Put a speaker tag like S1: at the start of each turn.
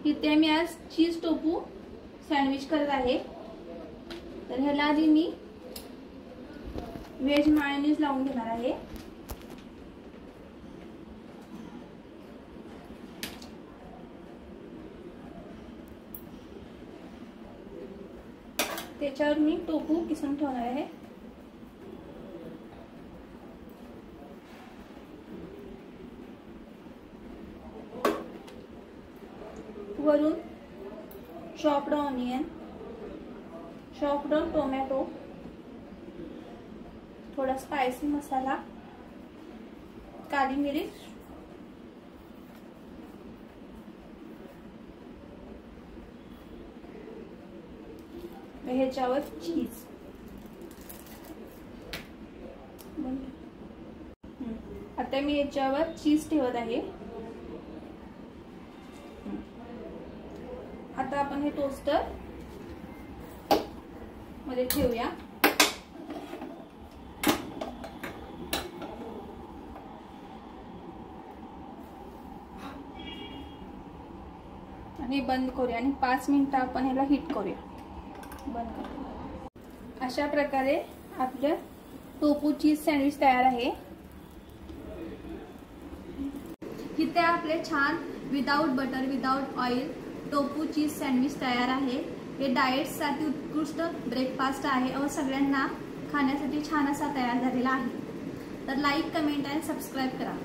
S1: इथे मी आज चीज टोफू सँडविच करत आहे। तर ह्याला आधी मी व्हेज मायोनीज लावून घेणार आहे। त्याच्यावर मी टोफू किसून ठेवणार आहे। वरून चॉप्ड ऑनियन, चॉप्ड टोमॅटो, थोड़ा स्पाइसी मसाला, काली मिर्च, ह्याच्यावर चीज। आता मी ह्याच्यावर चीज ठेवत आहे। आता आपण हे टोस्टर मध्ये ठेवूया। आणि बंद करूया आणि 5 मिनिटं आपण ह्याला हीट करूया। बंद करूया। अशा प्रकारे आपलं टोफू चीज सँडविच तयार आहे। इथे आपले छान without butter without oil tofu cheese sandwich तयार आहे। हे डाएटसाठी उत्कृष्ट ब्रेकफास्ट आहे और सगळ्यांना खाण्यासाठी छान असा तयार झालेला आहे। तर लाईक, कमेंट आणि सबस्क्राइब करा।